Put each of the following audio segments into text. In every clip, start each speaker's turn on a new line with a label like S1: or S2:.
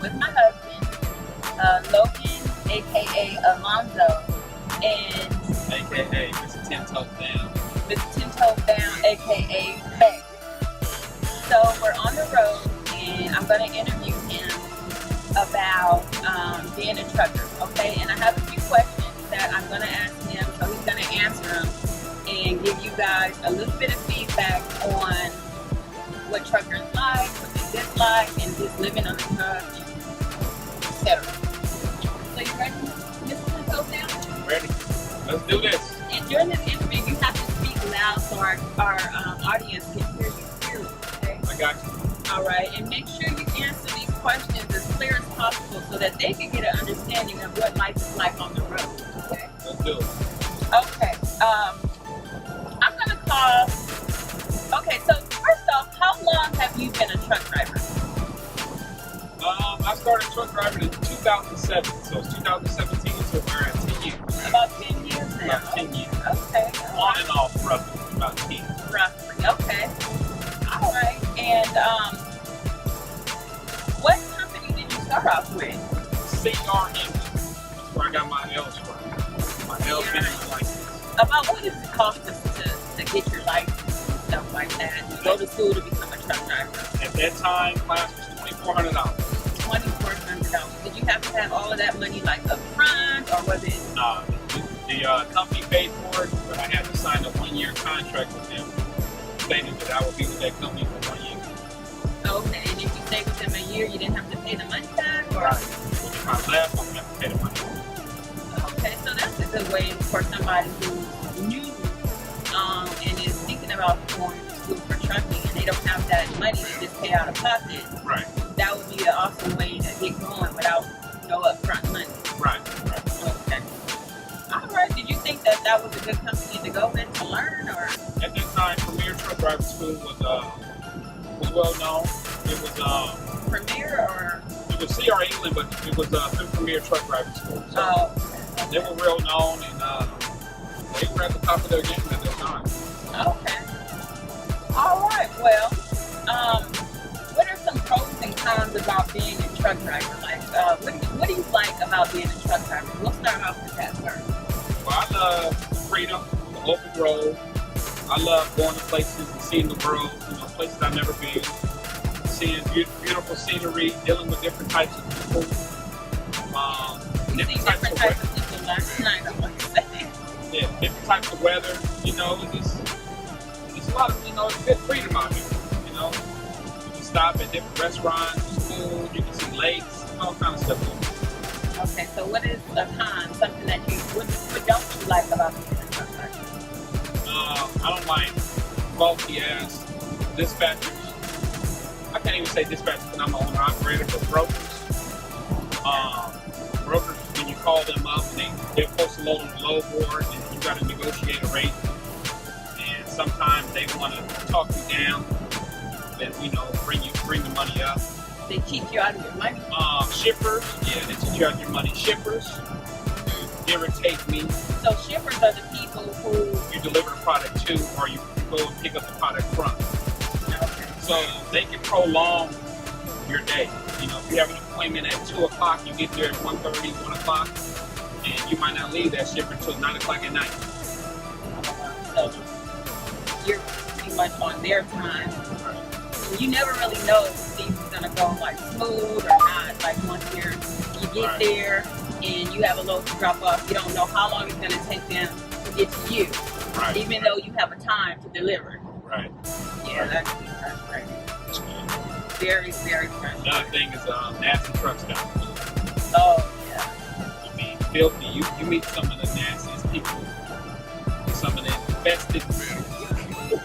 S1: with my husband, Logan, aka Alonzo, and
S2: AKA Mr. 10 Toes Down.
S1: Mr. 10 Toes Down, aka Beck. So we're on the road, and I'm going to interview him about being a trucker, okay? And I have a few questions that I'm going to ask him, so he's going to answer them and give you guys a little bit of feedback on what truckers like, what they dislike, and just living on the truck, etc. So you ready, Mr. 10 Toes Down?
S2: Ready? Let's do this.
S1: And during this interview, you have to speak loud so our audience can hear you clearly, okay?
S2: I got you.
S1: All right, and make sure you answer these questions as clear as possible so that they can get an understanding of what life is like on the road, okay?
S2: Let's do it.
S1: Okay, I'm gonna call, okay, so first off, how long have you been a truck driver?
S2: I started truck driving in 2007, so it's 2017, so we're at 10 years.
S1: About 10 years now.
S2: About 10 years.
S1: Okay.
S2: On and off, roughly, about 10.
S1: Roughly, okay. All right, and what company did you start off with?
S2: CR Engine. That's where I got my L's from. My L's been in my license.
S1: About what does it cost us to get your license and stuff like that? You go to school to become a truck driver.
S2: At that time, class was $2,400.
S1: $2,400. Did you have to have all of that money like up front, or was it?
S2: The company paid for it, but I had to sign a 1-year contract with them, stating that I would be with that company for 1 year.
S1: Okay, and if you stayed with them a year, you didn't have to pay the money back, or?
S2: Right. So if I left, I would have to pay the money back.
S1: Okay, so that's a good way for somebody who's new and is thinking about going to school for trucking, and they don't have that money to just pay out of pocket.
S2: Right.
S1: That would be an awesome way to get going without no upfront money.
S2: Right.
S1: Okay. All right. Did you think that that was a good company to go with to learn, or?
S2: At that time, Premier Truck Driving School was well known. It was
S1: Premier or?
S2: it was CR England, but it was through Premier Truck Driving School. So
S1: Oh.
S2: they were real known, and they were at the top of their game at that time.
S1: Okay. All right. Well, what are some pros and cons about being a truck driver? Like, what do you like about being a truck driver? We'll start off with that first.
S2: Well, I love freedom, the open road. I love going to places and seeing the world, places I've never been. Seeing beautiful scenery, dealing with different types of people.
S1: You see different types of people last night, I want to say.
S2: Yeah, different types of weather, it's a lot of, it's good freedom out here, You can stop at different restaurants, food, you can see lakes, all kind of stuff.
S1: Okay, so what is a con? Something that what don't you like about being a truck driver?
S2: I don't like faulty ass dispatchers. I can't even say dispatchers because I'm an owner operator, but brokers. Brokers, when you call them up, they're supposed to load on the load board, and you got to negotiate a rate. And sometimes they want to talk you down, then bring the money up.
S1: They cheat you out of your money.
S2: Shippers, they cheat you out of your money. Shippers irritate me.
S1: So shippers are the people who
S2: You deliver the product to, or you go and pick up the product from.
S1: Okay.
S2: So they can prolong your day. If you have an appointment at 2 o'clock, you get there at 1:30, 1 o'clock, and you might not leave that shipper until 9 o'clock at night.
S1: So you're pretty much on their time. You never really know if things are gonna go like smooth or not. Like once you get
S2: Right.
S1: there and you have a load to drop off, you don't know how long it's gonna take them to get to you,
S2: Right.
S1: even though you have a time to deliver.
S2: Right.
S1: Yeah, that's frustrating. Very, very frustrating.
S2: Another thing is nasty truck stoppers.
S1: Oh yeah.
S2: I mean, filthy. You meet some of the nastiest people, some of the infested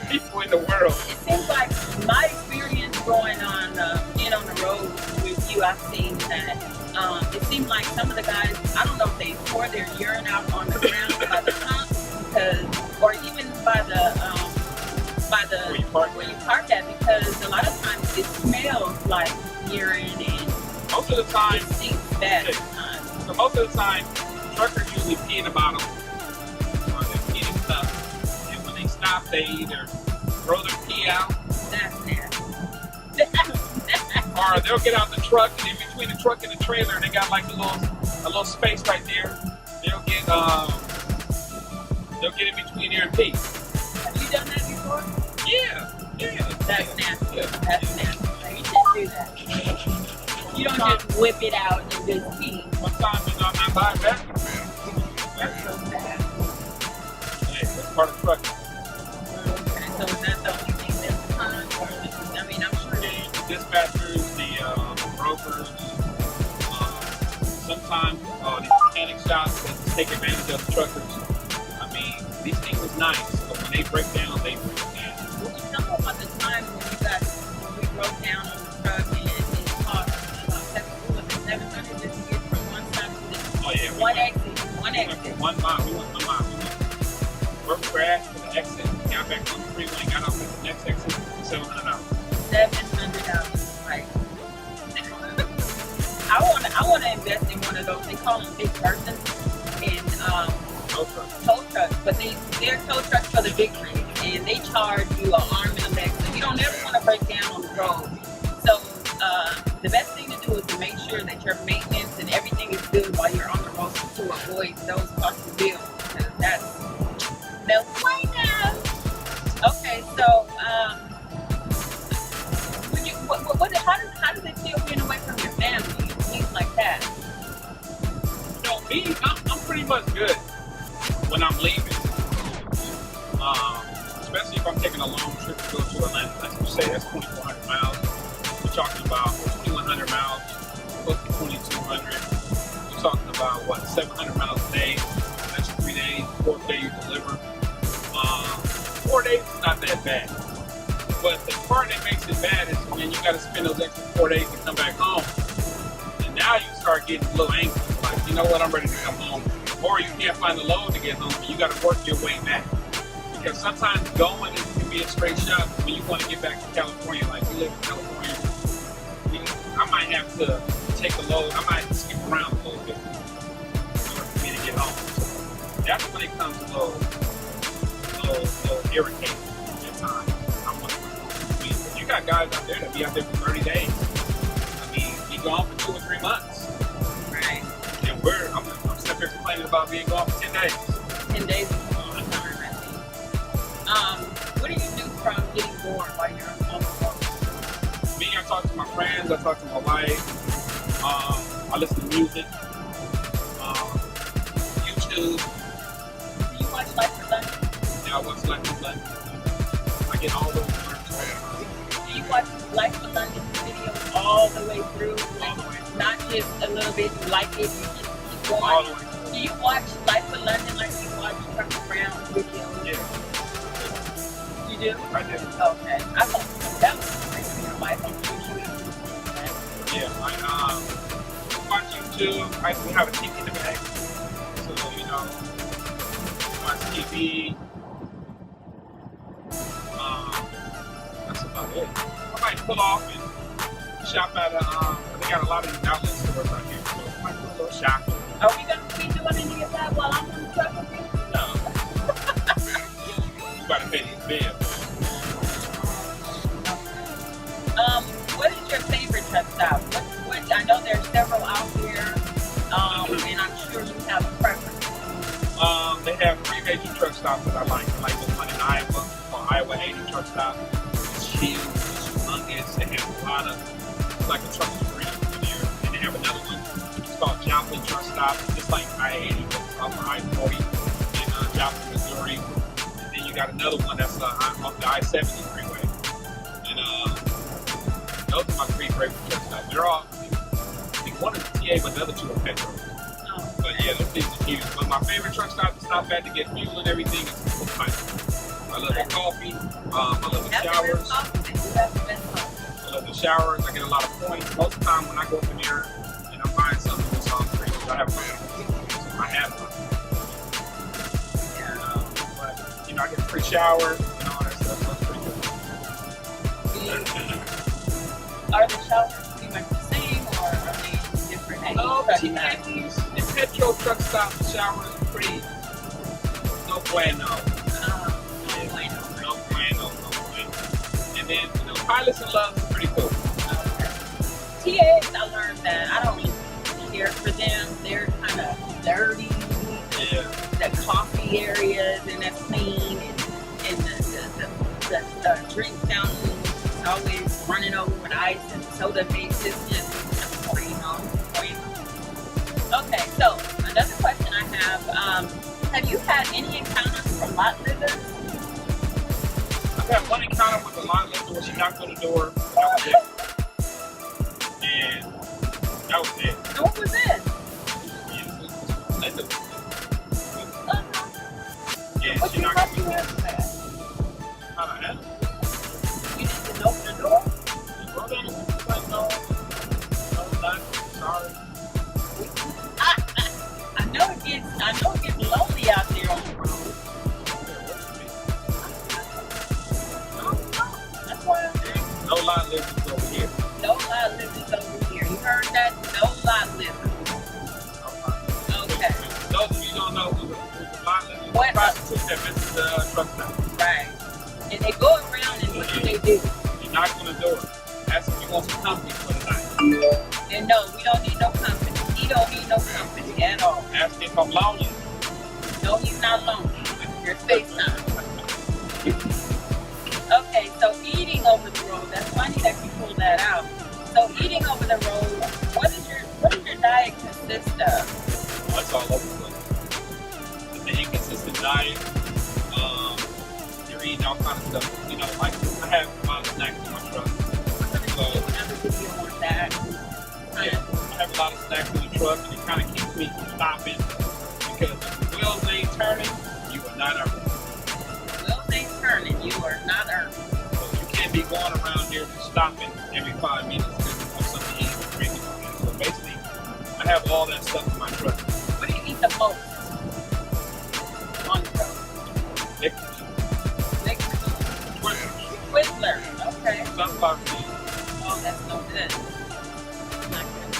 S2: people in the world.
S1: It seems like my experience going on, being on the road with you, I've seen that it seemed like some of the guys, I don't know if they pour their urine out on the ground by the pump, or even by the where you park at, because a lot of times it smells like urine and
S2: Most of the time,
S1: it stinks bad at times.
S2: so most of the time, truckers usually pee in a bottle, or they're peeing stuff, and when they stop, they either throw their pee out,
S1: That's nasty.
S2: or they'll get out the truck, and in between the truck and the trailer, they got like a little space right there. They'll get in between there and pee.
S1: Have you done that before?
S2: Yeah.
S1: That's nasty.
S2: Yeah.
S1: That's nasty. You shouldn't do that. You don't just whip it out and just pee.
S2: Sometimes, I'm not buying back.
S1: That's so sad.
S2: Hey, that's part of trucking.
S1: Okay, so is that the only thing that's fun? I mean, I'm sure
S2: The dispatchers, the brokers, sometimes these mechanic shops that take advantage of the truckers. I mean, these things is nice, but when they break down, they break down.
S1: Well, you know about the time when we broke down on the truck and it cost about $700 just to get from one side to the
S2: Oh yeah,
S1: one exit.
S2: We went 1 mile. We worked grass to the exit, got back on the freeway, got off at the next exit, $700.
S1: $700, right? I wanna invest in one of those. They call them big persons in tow trucks, but they're tow trucks for the big rigs, and they charge you an arm and a leg, so you don't ever want to break down on the road. So the best thing to do is to make sure that your maintenance and everything is good while you're on the road to avoid those costly bills, because that's no bueno. Okay, so how does it feel being away from your family and things like that?
S2: Me, I'm pretty much good when I'm leaving. Especially if I'm taking a long trip to go to Atlanta. Let's just say that's 2,400 miles. We're talking about 2,100 miles, close to 2,200. We're talking about 700 miles a day. That's 3 days. 4th day you deliver. 4 days is not that bad. But the part that makes it bad is when you got to spend those extra 4 days to come back home. And now you start getting a little angry. Like, you know what, I'm ready to come home. Or you can't find the load to get home, and you got to work your way back. Because sometimes going can be a straight shot when you want to get back to California. Like, you live in California, I might have to take a load. I might have to skip around a little bit in order for me to get home. So that's when it comes a little irritating at times. You got guys out there that be out there for 30 days. I mean, be gone for 2 or 3 months.
S1: Right.
S2: And I'm sitting here complaining about being gone for 10 days.
S1: 10 days is a long time, I think. What do you do from getting bored while you're on the road?
S2: Me, I talk to my friends, I talk to my wife, I listen to music, YouTube.
S1: Do you watch Life for Lunch?
S2: Yeah, I watch Life for Lunch. I get all those words.
S1: Do you watch Life for Lunch videos all the way through?
S2: All the way.
S1: Not just a little bit, you like it, you just keep going.
S2: All the way.
S1: Do you watch Life for London like you watch Trucker Brown's videos?
S2: Yeah.
S1: You do?
S2: I do.
S1: Okay. I thought that was great for your wife. I'm sure she would appreciate
S2: Yeah, I watch YouTube. I have a TV in the bag. So, watch TV. That's about it. I might pull off and shop at they got a lot of these outlet stores out here, so I might do a little shopping.
S1: Are we going to be doing any of that while I'm on the truck with you?
S2: No. You gotta pay these bills.
S1: What is your favorite truck stop? I know there's several out here, and I'm sure you have a preference.
S2: They have 3 major truck stops that I like. I like the one in Iowa, called Iowa 80 truck stop. It's huge, it's humongous. They have a lot of, it's like a truck street in there. And they have another one, it's called Joplin truck stop. It's like I-80, but it's off of I-40 in Joplin, Missouri. And then you got another one that's off the I-70 freeway. And those are my 3 favorite truck stops. They're all, I think one is TA, but the other 2 are petrol. But yeah, those things are huge. But my favorite truck stop to stop at to get fuel and everything is Coconut. I love the coffee. I love the showers. I love the showers. I get a lot of points. Most of the time when I go up in there and I'm buying something, it's all free. I have my so I have one. And, but I get a free shower and all that stuff. So it's pretty good.
S1: Are the showers pretty much the same, or are they different?
S2: No, TNT's and petrol truck stop showers are pretty no bueno. No bueno. And then, Pilots and Loves is pretty cool.
S1: Okay. TAs, I learned that I don't really care for them. They're kind of dirty.
S2: Yeah.
S1: The coffee areas and that's clean, and the drink fountain is always running over with ice and soda bases. Just boring, boring. Okay, so another question I have you had any encounters from lot livers?
S2: I've had one encounter with a lot lizard when she knocked on the door. That was it. And that was it.
S1: And what was it?
S2: Linda. Yeah,
S1: What
S2: she
S1: you
S2: knocked
S1: thought
S2: on
S1: you
S2: the door.
S1: had for that?
S2: I don't know.
S1: You didn't open the door?
S2: Well, then, it's like, no, not sorry.
S1: I know it gets lonely out there on the road. That's why
S2: No lot lizards over here.
S1: no lot livers over here. You heard that? No lot livers. Okay.
S2: Those of you who don't know who's a lot lizard,
S1: What?
S2: prostitute that misses the truck stop.
S1: Right. And they go around and what do they do?
S2: You knock on the door. Ask if you want some company for the night.
S1: And no, we don't need no company. He don't need no company at all.
S2: Ask if I'm lonely.
S1: No, he's not lonely. Your FaceTime. Okay, so eating over the road. That's funny that you pulled that out. So eating over the road, what does your diet consist of?
S2: That's all over the place. It's an inconsistent diet. You're eating all kind of stuff. You know, like I have a lot of snacks in my truck.
S1: Do another video on that.
S2: Yeah, I have a lot of snacks in the truck, and it kind of keeps me from stopping because if the wheels ain't turning, you are not earning.
S1: Wheels ain't turning, you are not earning.
S2: So you can't be going around here just stopping every 5 minutes because you want something to eat or drink and all that. So basically, I have all that stuff in my truck.
S1: What do you eat the most on the road?
S2: Liquor,
S1: Twizzler. Okay.
S2: sunflower seeds.
S1: Oh, that's no good. Not good.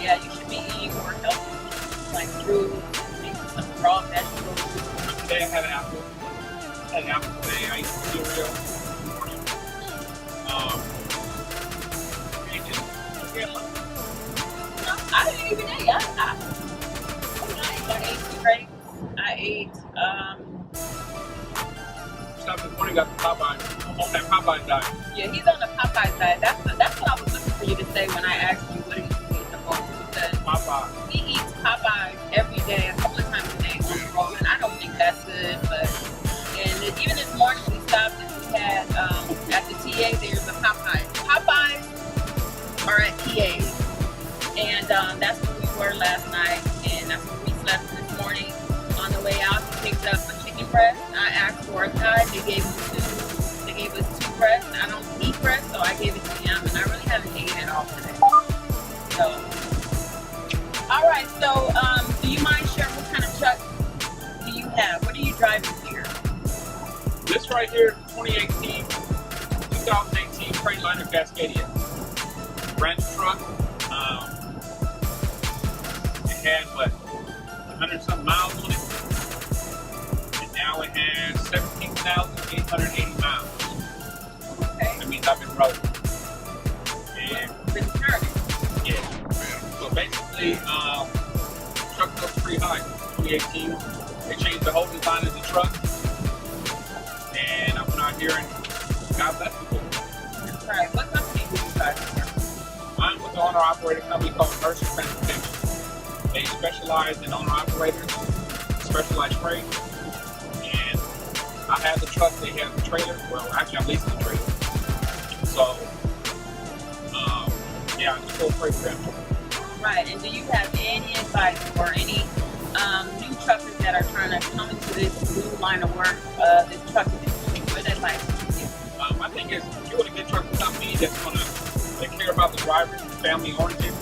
S1: Yeah, you should be eating more healthy, like fruit, maybe some raw vegetables.
S2: Today I had an apple. I had an apple today. I ate some cereal.
S1: No, I didn't even eat. I ate 2 grapes. I ate
S2: Stop this morning, got the Popeye. I'm on that Popeye diet.
S1: yeah, he's on the Popeye diet. That's what I was looking for you to say when I asked you what do you eat the most, because
S2: Popeye.
S1: he eats Popeye every day, a couple of times a day on the road, and I don't think that's good. But even this morning we stopped and we had at the TA there's a Popeye. Popeyes are at TA's, and that's where we were last night, and that's where we slept this morning. On the way out, we picked up a chicken breast. I asked for a thigh. They gave us 2 breasts. I don't eat breast, so I gave it to them, and I really haven't eaten it all today. So, all right. So, do you mind sharing what kind of truck do you have? What are you driving here?
S2: This right here is 2018 Freightliner Cascadia. Brand new truck. It had what, 100-something miles on it, and now it has 17,880 miles.
S1: Okay.
S2: That means I've been rolling. And
S1: Been turning.
S2: yeah. So basically, truck goes pretty high. 2018. They changed the whole design of the truck, and I went out here and got that for it.
S1: That's right. What company do you drive for?
S2: I'm with the owner-operator company called Mercer Transportation. They specialize in owner-operators, specialized freight, and I have the truck, they have the trailer. Well, actually, I'm leasing the trailer. So, yeah, it's full freight for them.
S1: Right. And do you have any advice for any new truckers that are trying to come into this new line of work, this trucking industry? What advice would you give?
S2: I think if you want to get trucking company that's going to take care about the drivers, family oriented,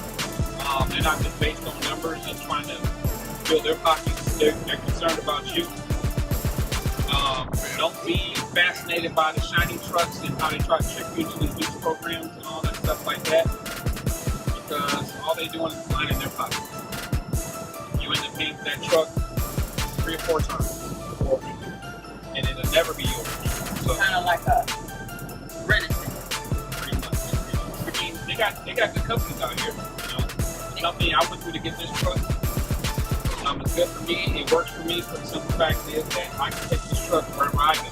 S2: they're not just based on numbers and trying to fill their pockets. They're concerned about you. Don't be fascinated by the shiny trucks and how they try to trick you into these lease programs and all that stuff like that. Because all they're doing is lining their pockets. You end up paying for that truck 3 or 4 times before, and it'll never be yours. So,
S1: Kind of like a renaissance.
S2: pretty much. I mean, got good companies out here. You know, the company I went through to get this truck, it's good for me. It works for me. For the simple fact is that I can take this truck wherever I go.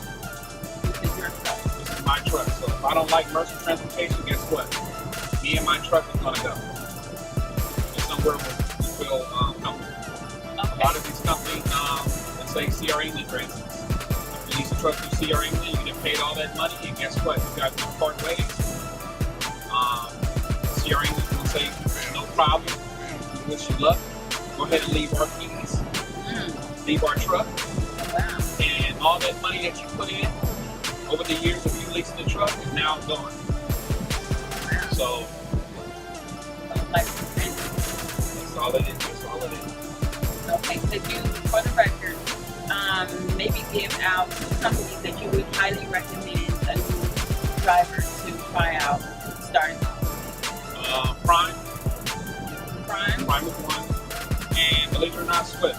S1: This is your truck.
S2: This is my truck. So if I don't like Mercer Transportation, guess what? Me and my truck is gonna go. And somewhere we'll come. A lot of these companies, let's say CR England, for instance. If you lease a truck through CR England, you get paid all that money, and guess what? You guys can part ways. CR England will say, no problem. We wish you luck. Go ahead and leave our keys, leave our truck,
S1: Wow.
S2: and all that money that you put in over the years of you leasing the truck is now gone. So
S1: Like,
S2: that's all it is. That's all it is.
S1: okay, could you, for the record, maybe give out some companies that you would highly recommend a new driver to try out starting off?
S2: Prime
S1: Prime.
S2: is one, and believe it or not, Swift.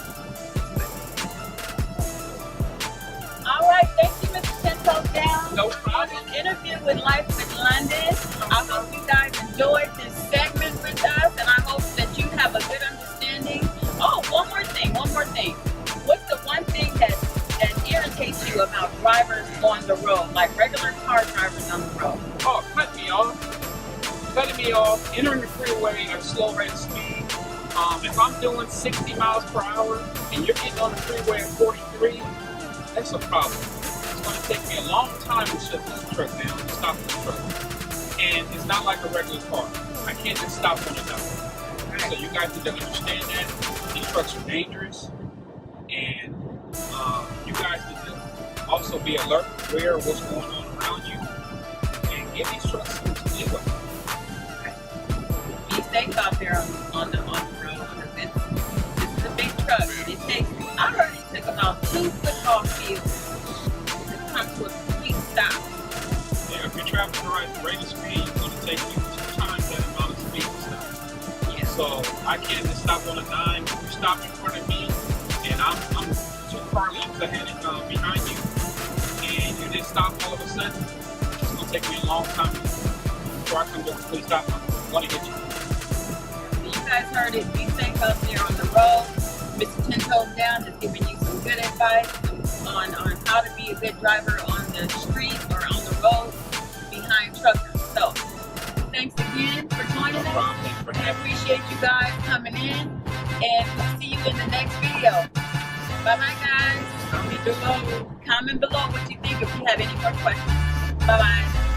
S1: All right, thank you, Mr. Tinto Down.
S2: No
S1: For
S2: problem.
S1: this interview with Life with London. I hope you guys enjoyed this segment with us, and I hope that you have a good understanding. Oh, one more thing. What's the one thing that irritates you about drivers on the road, like regular car drivers on the road?
S2: Oh, cutting me off, entering the freeway at a slow rate of speed. If I'm doing 60 miles per hour and you're getting on the freeway at 43, that's a problem. It's going to take me a long time to shut this truck down, stop this truck. And it's not like a regular car. I can't just stop on a dime. So you guys need to understand that. These trucks are dangerous. And you guys need to also be alert, aware of what's going on around you. And give these trucks some leeway.
S1: Be safe out there on the road. This is a big truck. It takes, I heard it took about 2 football fields to come to a complete stop.
S2: Yeah, if you're traveling the right rate of speed, it's going to take you 2 times that amount of speed to stop.
S1: Yeah.
S2: So I can't just stop on a dime. If you stop in front of me and I'm 2 car lengths ahead behind you, and you just stop all of a sudden, it's going to take me a long time before I come to a complete stop. I'm going to get you.
S1: You guys heard it. Be safe out there on the road. Mr. Tinto Down is giving you some good advice on how to be a good driver on the street or on the road behind truckers. So, thanks again for joining us. I appreciate you guys coming in, and we'll see you in the next video. Bye-bye, guys. Comment below what you think if you have any more questions. Bye-bye.